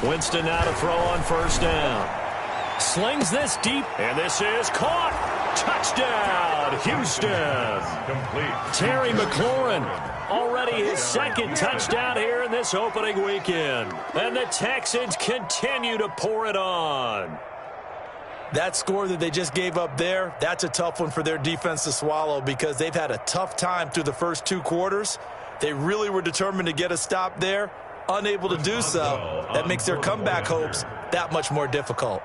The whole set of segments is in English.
Winston now to throw on first down. Slings this deep, and this is caught. Touchdown, Houston. Complete. Terry McLaurin, already his second touchdown here in this opening weekend. And the Texans continue to pour it on. That score that they just gave up there, that's a tough one for their defense to swallow because they've had a tough time through the first two quarters. They really were determined to get a stop there. Unable to do so, that makes their comeback hopes that much more difficult.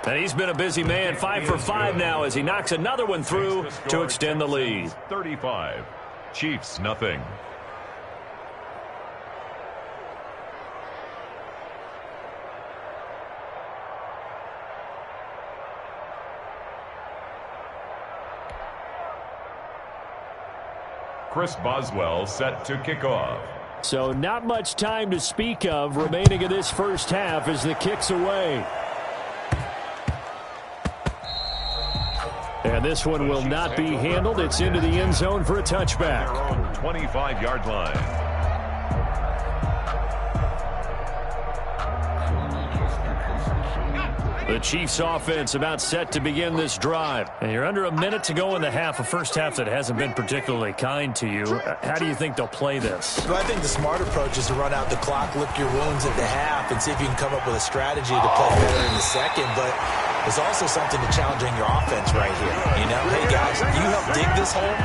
And he's been a busy man, 5 for 5 now as he knocks another one through to extend the lead. 35. Chiefs, nothing. Chris Boswell set to kick off. So not much time to speak of remaining in this first half as the kick's away. And this one will not be handled. It's into the end zone for a touchback. They're on the 25-yard line. The Chiefs offense about set to begin this drive. And you're under a minute to go in the half, a first half that hasn't been particularly kind to you. How do you think they'll play this? Well, I think the smart approach is to run out the clock, lick your wounds at the half, and see if you can come up with a strategy to play better in the second. But there's also something to challenging your offense right here. You know, hey, guys, you help dig this hole.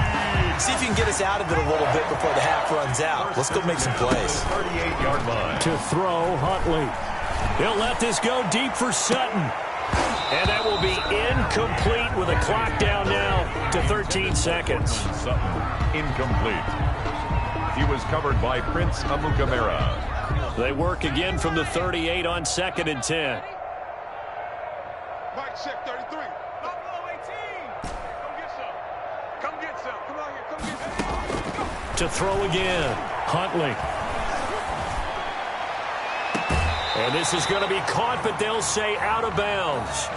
See if you can get us out of it a little bit before the half runs out. Let's go make some plays. 38-yard line. To throw, Huntley. He'll let this go deep for Sutton. And that will be incomplete with a clock down now to 13 seconds. Sutton, incomplete. He was covered by Prince Amukamara. They work again from the 38 on 2nd and 10. Mike, check 33. Buffalo 18. Come get some. Come on here. Come get some. To throw again, Huntley. And this is going to be caught, but they'll say out of bounds.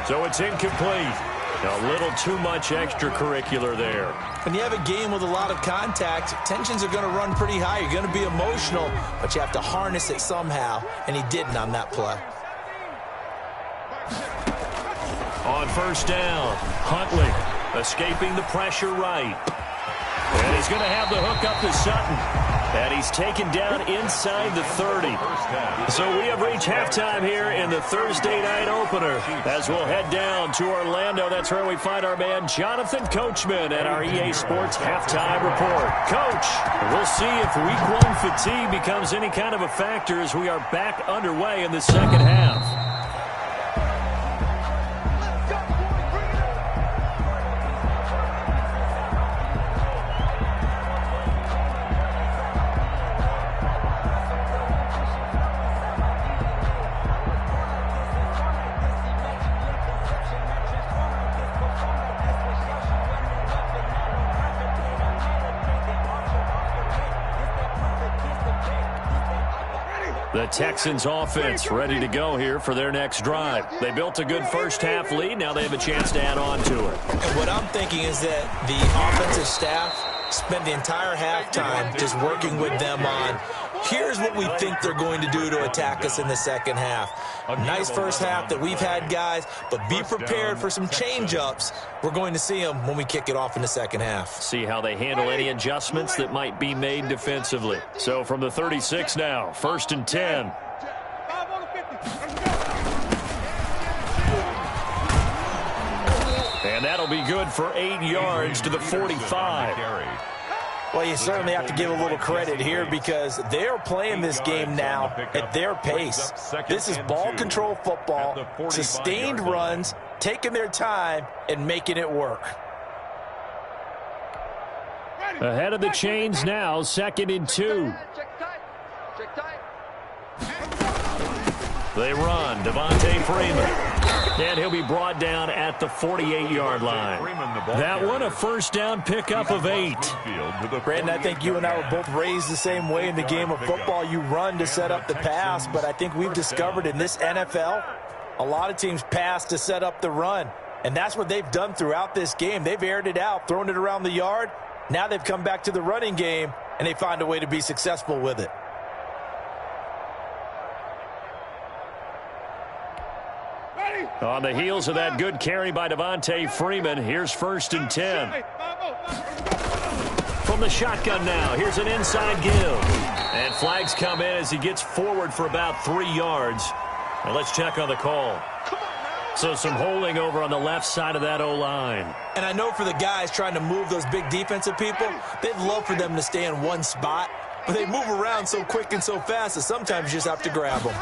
So it's incomplete. A little too much extracurricular there. When you have a game with a lot of contact, tensions are going to run pretty high. You're going to be emotional, but you have to harness it somehow, and he didn't on that play. On first down, Huntley escaping the pressure right. And he's going to have the hook up to Sutton. And he's taken down inside the 30. So we have reached halftime here in the Thursday night opener. As we'll head down to Orlando, that's where we find our man Jonathan Coachman at our EA Sports Halftime Report. Coach, we'll see if Week 1 fatigue becomes any kind of a factor as we are back underway in the second half. The Texans offense ready to go here for their next drive. They built a good first half lead. Now they have a chance to add on to it. And what I'm thinking is that the offensive staff spent the entire halftime just working with them on, here's what we think they're going to do to attack us in the second half. A nice first half that we've had, guys, but be prepared for some change-ups. We're going to see them when we kick it off in the second half. See how they handle any adjustments that might be made defensively. So from the 36 now, 1st and 10. And that'll be good for 8 yards to the 45. Well, you certainly have to give a little credit here because they're playing this game now at their pace. This is ball control football, sustained runs, taking their time, and making it work. Ahead of the chains now, 2nd and 2. They run, Devontae Freeman. And he'll be brought down at the 48-yard line. That one, a first down pickup of 8. Brandon, I think you and I were both raised the same way in the game of football. You run to set up the pass, but I think we've discovered in this NFL, a lot of teams pass to set up the run. And that's what they've done throughout this game. They've aired it out, thrown it around the yard. Now they've come back to the running game, and they find a way to be successful with it. On the heels of that good carry by Devontae Freeman, here's 1st and 10. From the shotgun now, here's an inside give. And flags come in as he gets forward for about 3 yards. Now let's check on the call. So some holding over on the left side of that O-line. And I know for the guys trying to move those big defensive people, they'd love for them to stay in one spot. But they move around so quick and so fast that sometimes you just have to grab them.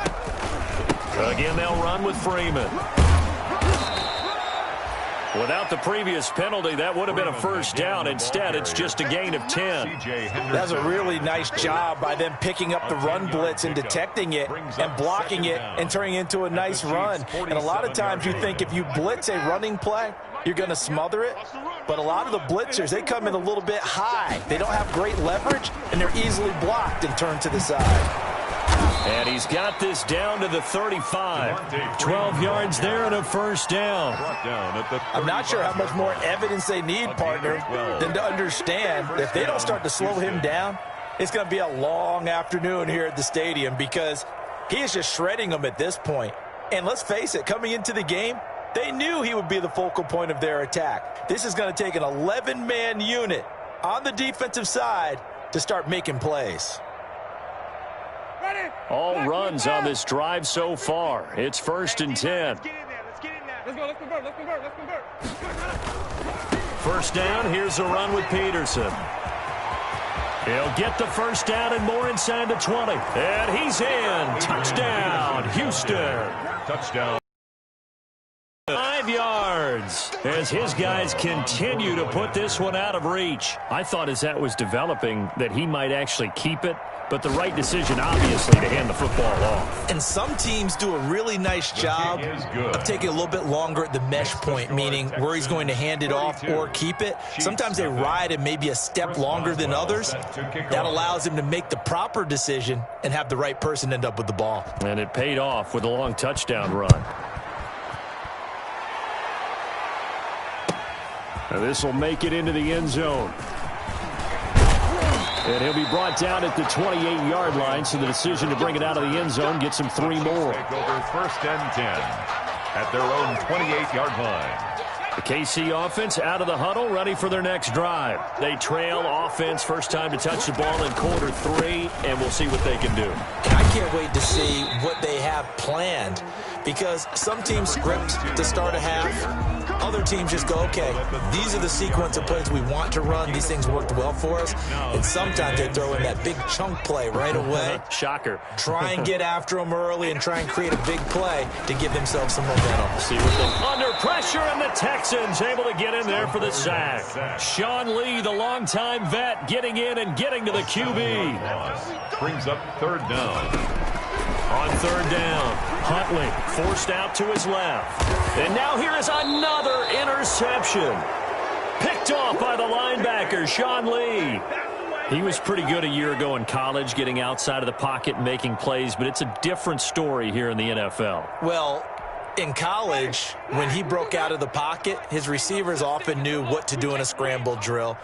Again, they'll run with Freeman. Without the previous penalty, that would have been a 1st down. Instead, it's just a gain of 10. That's a really nice job by them picking up the run blitz and detecting it and blocking it and turning it into a nice run. And a lot of times you think if you blitz a running play, you're going to smother it. But a lot of the blitzers, they come in a little bit high. They don't have great leverage, and they're easily blocked and turned to the side. And he's got this down to the 35. 12 yards there and a 1st down. I'm not sure how much more evidence they need, partner, than to understand that if they don't start to slow him down, it's going to be a long afternoon here at the stadium because he is just shredding them at this point. And let's face it, coming into the game, they knew he would be the focal point of their attack. This is going to take an 11-man unit on the defensive side to start making plays. All runs on this drive so far. It's 1st and 10. Let's get in there. Let's go. Let's convert. 1st down, here's a run with Peterson. He'll get the 1st down and more inside the 20. And he's in. Touchdown, Houston. Touchdown. 5 yards as his guys continue to put this one out of reach. I thought as that was developing that he might actually keep it, but the right decision, obviously, to hand the football off. And some teams do a really nice job of taking a little bit longer at the mesh point, meaning where he's going to hand it off or keep it. Sometimes they ride it maybe a step longer than others. That allows him to make the proper decision and have the right person end up with the ball. And it paid off with a long touchdown run. Now this will make it into the end zone. And he'll be brought down at the 28-yard line, so the decision to bring it out of the end zone gets him 3 more. Take over 1st and 10 at their own 28-yard line. The KC offense out of the huddle, ready for their next drive. They trail offense, first time to touch the ball in quarter 3, and we'll see what they can do. And I can't wait to see what they have planned, because some teams script to start a half. Other teams just go, okay, these are the sequence of plays we want to run. These things worked well for us. And sometimes they throw in that big chunk play right away. Shocker. Try and get after them early and try and create a big play to give themselves some momentum. See what they under pressure, and the Texans able to get in there for the sack. Sean Lee, the longtime vet, getting in and getting to the QB. Brings up 3rd down. On 3rd down, Huntley forced out to his left. And now here is another interception. Picked off by the linebacker, Sean Lee. He was pretty good a year ago in college, getting outside of the pocket and making plays, but it's a different story here in the NFL. Well, in college, when he broke out of the pocket, his receivers often knew what to do in a scramble drill,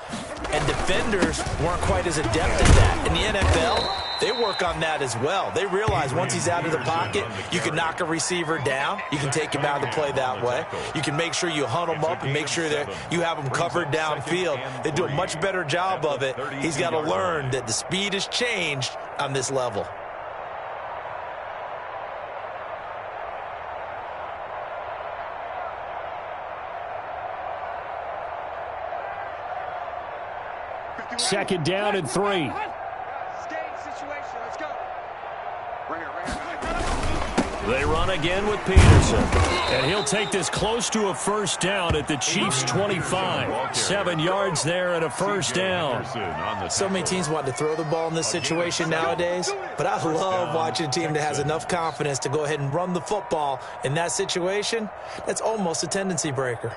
and defenders weren't quite as adept at that. In the NFL, they work on that as well. They realize once he's out of the pocket, you can knock a receiver down. You can take him out of the play that way. You can make sure you hunt him up and make sure that you have him covered downfield. They do a much better job of it. He's got to learn that the speed has changed on this level. Second down and 3. They run again with Peterson. And he'll take this close to a 1st down at the Chiefs' 25. 7 yards there and a 1st down. So many teams want to throw the ball in this situation nowadays, but I love watching a team that has enough confidence to go ahead and run the football in that situation. That's almost a tendency breaker.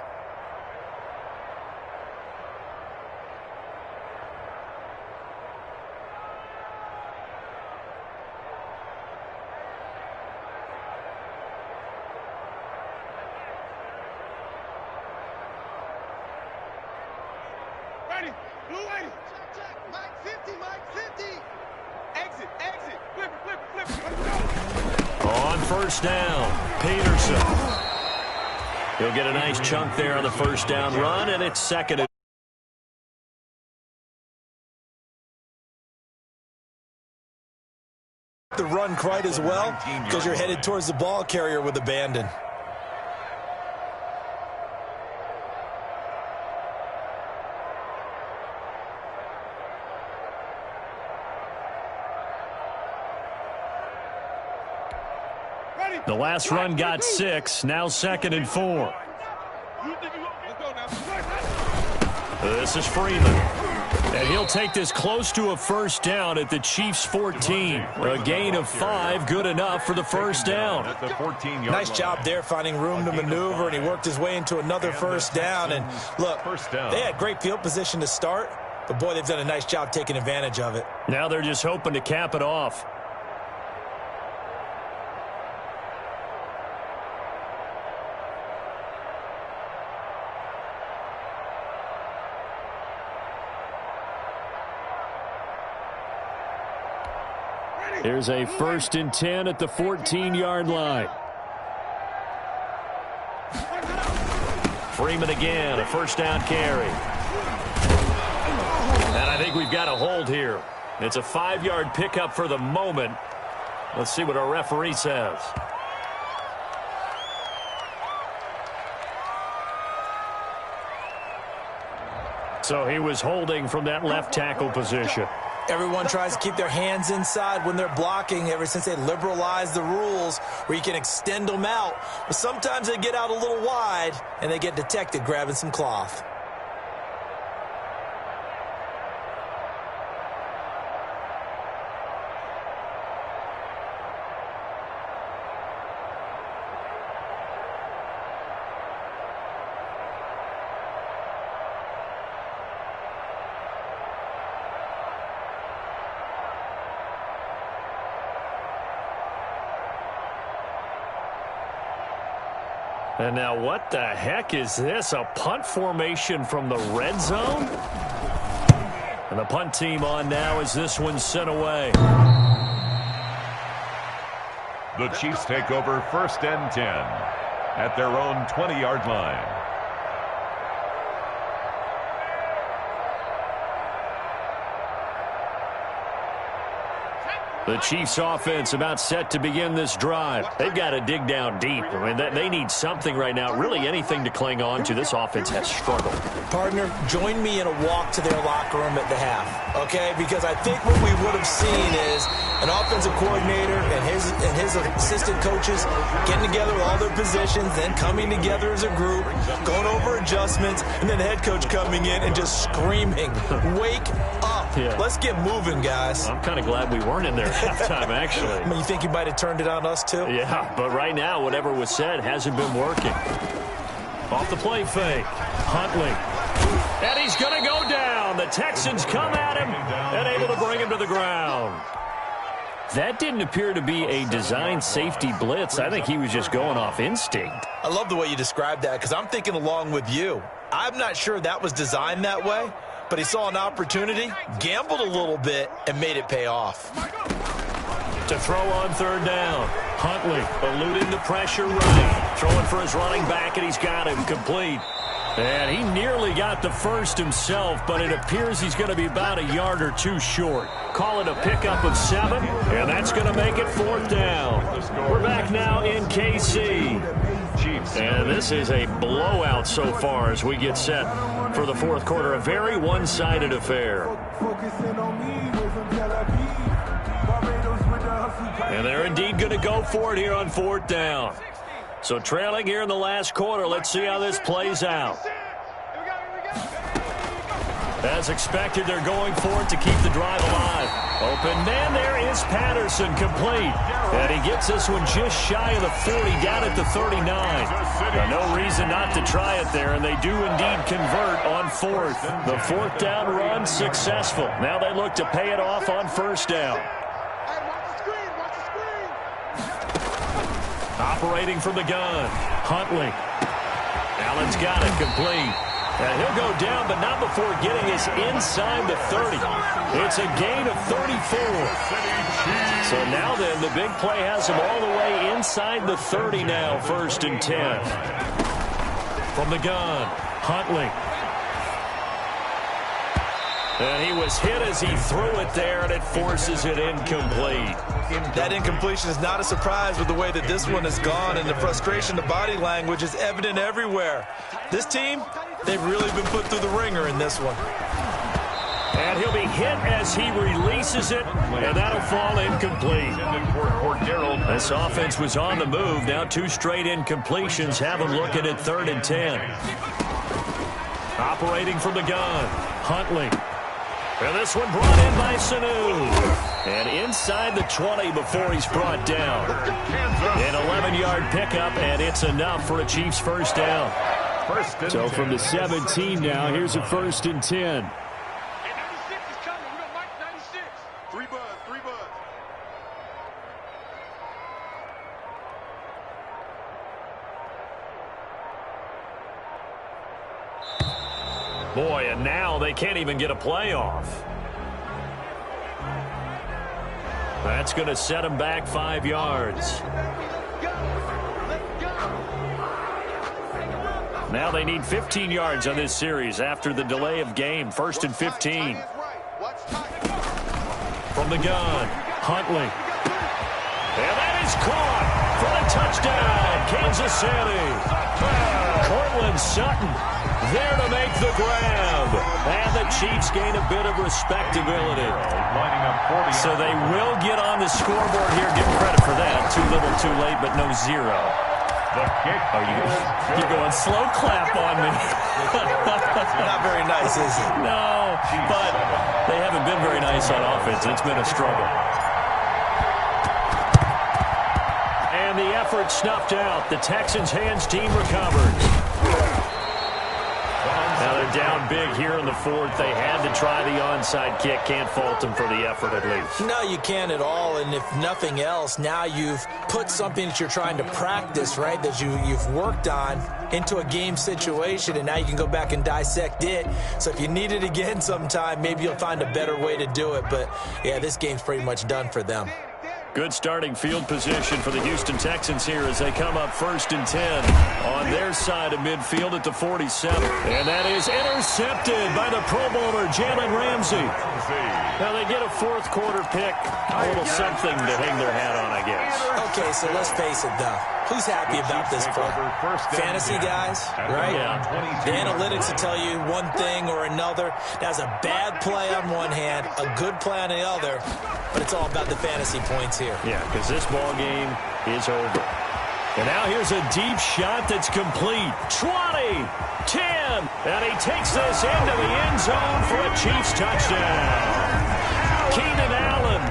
Blue 80. Check. Mike 50, Mike 50. Exit, exit. Flip it. Let's go. On first down, Peterson. He'll get a nice chunk there on the first down run, and it's second. The run quite as well because you're headed towards the ball carrier with abandon. The last run got 6, now 2nd and 4. This is Freeman. And he'll take this close to a first down at the Chiefs' 14. A gain of 5, good enough for the first down. Nice job there finding room to maneuver, and he worked his way into another first down. And look, they had great field position to start, but boy, they've done a nice job taking advantage of it. Now they're just hoping to cap it off. Here's a 1st and 10 at the 14-yard line. Freeman again, a first down carry. And I think we've got a hold here. It's a 5-yard pickup for the moment. Let's see what our referee says. So he was holding from that left tackle position. Everyone tries to keep their hands inside when they're blocking ever since they liberalized the rules where you can extend them out. But sometimes they get out a little wide and they get detected grabbing some cloth. And now what the heck is this? A punt formation from the red zone? And the punt team on now as this one's sent away. The Chiefs take over 1st and 10 at their own 20-yard line. The Chiefs offense about set to begin this drive. They've got to dig down deep. I mean, they need something right now, really anything to cling on to. This offense has struggled. Partner, join me in a walk to their locker room at the half, okay? Because I think what we would have seen is an offensive coordinator and his assistant coaches getting together with all their positions, then coming together as a group, going over adjustments, and then the head coach coming in and just screaming, wake up. Yeah. Let's get moving, guys. I'm kind of glad we weren't in there at halftime, actually. I mean, you think you might have turned it on us, too? Yeah, but right now, whatever was said hasn't been working. Off the play fake. Huntley. And he's going to go down. The Texans come at him and able to bring him to the ground. That didn't appear to be a design safety blitz. I think he was just going off instinct. I love the way you described that because I'm thinking along with you. I'm not sure that was designed that way, but he saw an opportunity, gambled a little bit, and made it pay off. To throw on 3rd down. Huntley eluding the pressure right. Throwing for his running back, and he's got him complete. And he nearly got the first himself, but it appears he's going to be about a yard or two short. Call it a pickup of 7, and that's going to make it 4th down. We're back now in KC. And this is a blowout so far as we get set for the 4th quarter. A very one-sided affair. And they're indeed going to go for it here on 4th down. So trailing here in the last quarter. Let's see how this plays out. As expected, they're going for it to keep the drive alive. Open man, there is Patterson, complete. And he gets this one just shy of the 40, down at the 39. Now, no reason not to try it there, and they do indeed convert on 4th. The 4th down run successful. Now they look to pay it off on 1st down. Operating from the gun, Huntley. Allen's got it, complete. And he'll go down, but not before getting us inside the 30. It's a gain of 34. So now then, the big play has him all the way inside the 30 now, 1st and 10. From the gun, Huntley. And he was hit as he threw it there, and it forces it incomplete. That incompletion is not a surprise with the way that this one has gone, and the frustration, the body language is evident everywhere. This team, they've really been put through the ringer in this one. And he'll be hit as he releases it, and that'll fall incomplete. This offense was on the move. Now 2 straight incompletions have them looking at 3rd and 10. Operating from the gun, Huntley. And this one brought in by Sanu. And inside the 20 before he's brought down. An 11-yard pickup, and it's enough for a Chiefs first down. So from the 17 now, here's a 1st and 10. Hey, 96 is coming. We got Mike 96. 3 buds, 3 buds. Boy, and now they can't even get a playoff. That's going to set them back 5 yards. Now they need 15 yards on this series after the delay of game. 1st and 15. From the gun, Huntley. And that is caught for a touchdown, Kansas City. Cortland Sutton there to make the grab. And the Chiefs gain a bit of respectability. So they will get on the scoreboard here. Give them credit for that. Too little, too late, but no 0. The kick. Oh, you're going slow clap on me. Not very nice, is it? No, but they haven't been very nice on offense. It's been a struggle. And the effort snuffed out. The Texans' hands team recovers. Now they're down big here in the 4th. They had to try the onside kick. Can't fault them for the effort at least. No, you can't at all. And if nothing else, now you've put something that you're trying to practice, right, that you've worked on into a game situation, and now you can go back and dissect it. So if you need it again sometime, maybe you'll find a better way to do it. But, yeah, this game's pretty much done for them. Good starting field position for the Houston Texans here as they come up 1st and 10 on their side of midfield at the 47. And that is intercepted by the Pro Bowler, Jalen Ramsey. Now they get a 4th quarter pick, a little something to hang their hat on, I guess. Okay, so let's face it, though. Who's happy about this play? Fantasy guys, right? Yeah. The analytics will tell you one thing or another. That's a bad play on one hand, a good play on the other, but it's all about the fantasy points here. Yeah, because this ball game is over. And now here's a deep shot that's complete. 20, 10, and he takes this into the end zone for a Chiefs touchdown. Keenan Allen,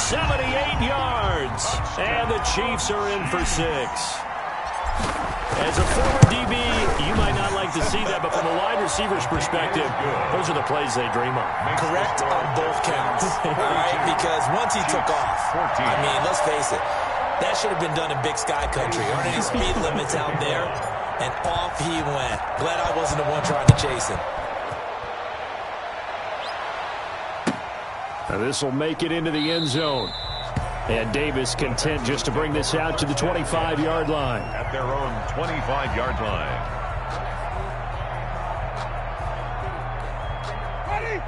78 yards, and the Chiefs are in for 6. As a former DB, you might not like to see that, but from a wide receiver's perspective, those are the plays they dream of. Correct on both counts, all right? Because once he took off, I mean, let's face it, that should have been done in Big Sky Country. Aren't any speed limits out there? And off he went. Glad I wasn't the one trying to chase him. Now this will make it into the end zone. And Davis content just to bring this out to the 25-yard line. At their own 25-yard line.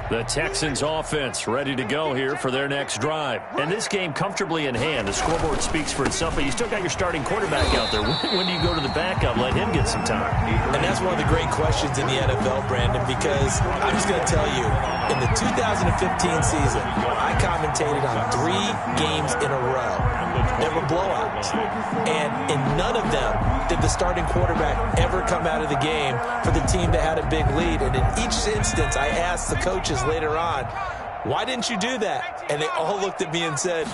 The Texans offense ready to go here for their next drive. And this game comfortably in hand. The scoreboard speaks for itself, but you still got your starting quarterback out there. When do you go to the backup? Let him get some time. And that's one of the great questions in the NFL, Brandon, because I'm just going to tell you, in the 2015 season, I commentated on 3 games in a row. There were blowouts. And in none of them did the starting quarterback ever come out of the game for the team that had a big lead. And in each instance, I asked the coaches later on, why didn't you do that? And they all looked at me and said,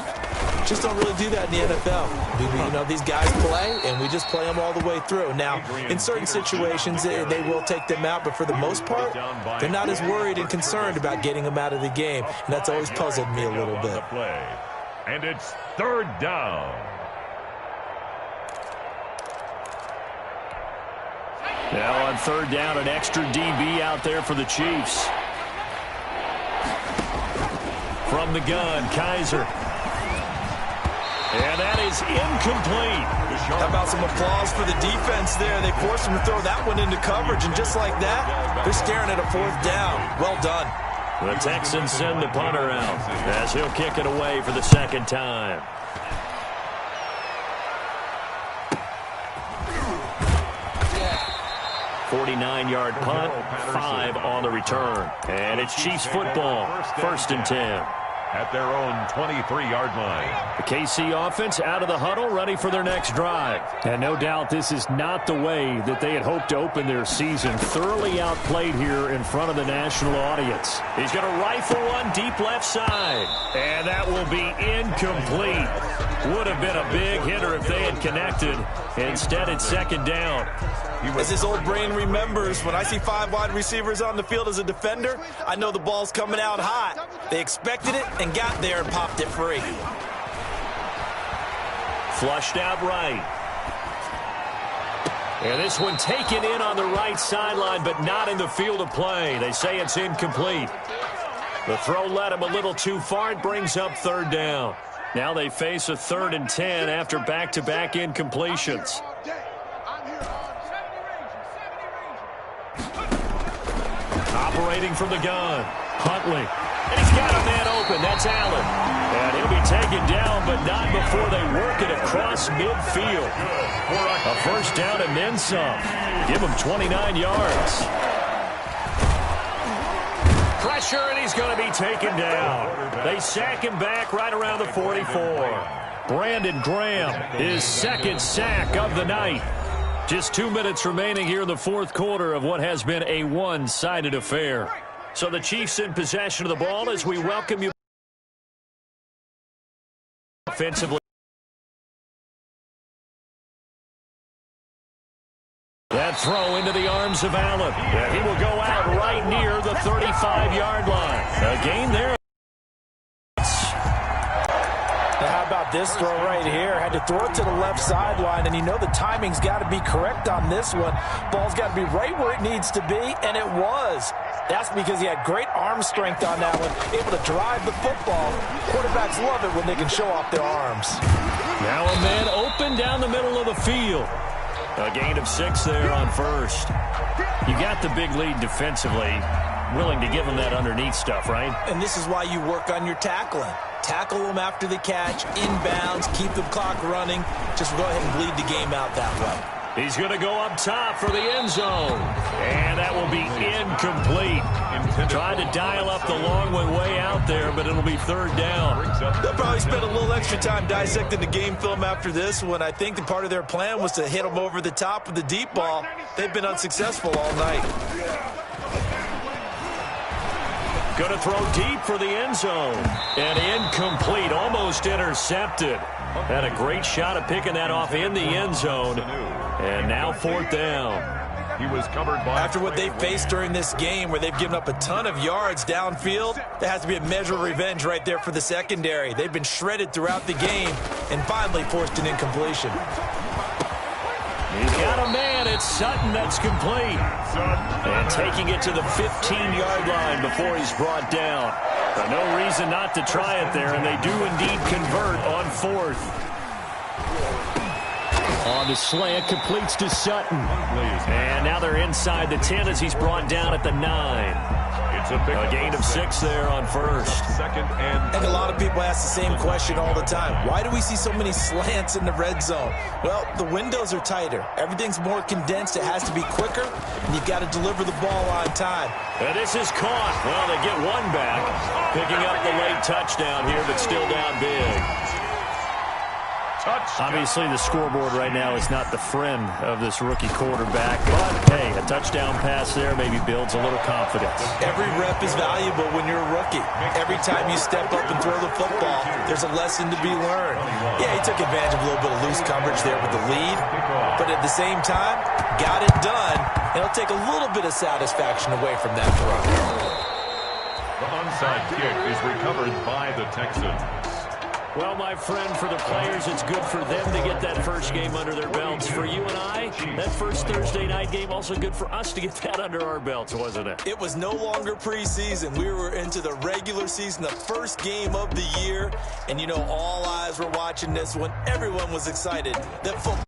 just don't really do that in the NFL. You know, these guys play, and we just play them all the way through. Now, in certain situations, they will take them out, but for the most part, they're not as worried and concerned about getting them out of the game. And that's always puzzled me a little bit. And it's 3rd down. Now on third down, an extra DB out there for the Chiefs. From the gun, Kaiser. And that is incomplete. How about some applause for the defense there? They forced him to throw that one into coverage, and just like that, they're staring at a fourth down. Well done. The Texans send the punter out as he'll kick it away for the second time. Yeah. 49-yard punt, 5 on the return. And it's Chiefs football, first and 10. At their own 23-yard line. The KC offense out of the huddle, ready for their next drive. And no doubt this is not the way that they had hoped to open their season. Thoroughly outplayed here in front of the national audience. He's going to rifle one deep left side. And that will be incomplete. Would have been a big hitter if they had connected. Instead, it's second down. As his old brain remembers, when I see 5 wide receivers on the field as a defender, I know the ball's coming out hot. They expected it and got there and popped it free. Flushed out right. And this one taken in on the right sideline, but not in the field of play. They say it's incomplete. The throw led him a little too far. It brings up third down. Now they face a 3rd and 10 after back-to-back incompletions. Operating from the gun, Huntley. And he's got a man open. That's Allen. And he'll be taken down, but not before they work it across midfield. A first down and then some. Give him 29 yards. Pressure, and he's going to be taken down. They sack him back right around the 44. Brandon Graham, his second sack of the night. Just 2 minutes remaining here in the fourth quarter of what has been a one-sided affair. So the Chiefs in possession of the ball as we welcome you offensively. That throw into the arms of Allen. And he will go out right near the 35-yard line. A gain there. How about this throw right here? Had to throw it to the left sideline, and you know the timing's got to be correct on this one. Ball's got to be right where it needs to be, and it was. That's because he had great arm strength on that one, able to drive the football. Quarterbacks love it when they can show off their arms. Now a man open down the middle of the field. A gain of 6 there on first. You got the big lead defensively. Willing to give him that underneath stuff, right? And this is why you work on your tackling. Tackle them after the catch, inbounds, keep the clock running. Just go ahead and bleed the game out that way. He's going to go up top for the end zone. And that will be incomplete. Tried to dial up the long one way out there, but it'll be third down. They'll probably spend a little extra time dissecting the game film after this one. I think the part of their plan was to hit them over the top with the deep ball. They've been unsuccessful all night. Going to throw deep for the end zone. And incomplete, almost intercepted. Had a great shot at picking that off in the end zone. And now fourth down. He was covered by. After what they faced during this game where they've given up a ton of yards downfield, there has to be a measure of revenge right there for the secondary. They've been shredded throughout the game and finally forced an incompletion. He's got a man. It's Sutton that's complete. And taking it to the 15-yard line before he's brought down. But no reason not to try it there, and they do indeed convert on fourth. On the slant, completes to Sutton. And now they're inside the 10 as he's brought down at the 9. A gain of 6 there on first. And a lot of people ask the same question all the time. Why do we see so many slants in the red zone? Well, the windows are tighter. Everything's more condensed. It has to be quicker, and you've got to deliver the ball on time. And this is caught. Well, they get one back. Picking up the late touchdown here, but still down big. Obviously, the scoreboard right now is not the friend of this rookie quarterback. But, hey, a touchdown pass there maybe builds a little confidence. Every rep is valuable when you're a rookie. Every time you step up and throw the football, there's a lesson to be learned. Yeah, he took advantage of a little bit of loose coverage there with the lead. But at the same time, got it done. And it'll take a little bit of satisfaction away from that throw. The onside kick is recovered by the Texans. Well, my friend, for the players, it's good for them to get that first game under their belts. For you and I, that first Thursday night game, also good for us to get that under our belts, wasn't it? It was no longer preseason. We were into the regular season, the first game of the year. And, you know, all eyes were watching this one. Everyone was excited that football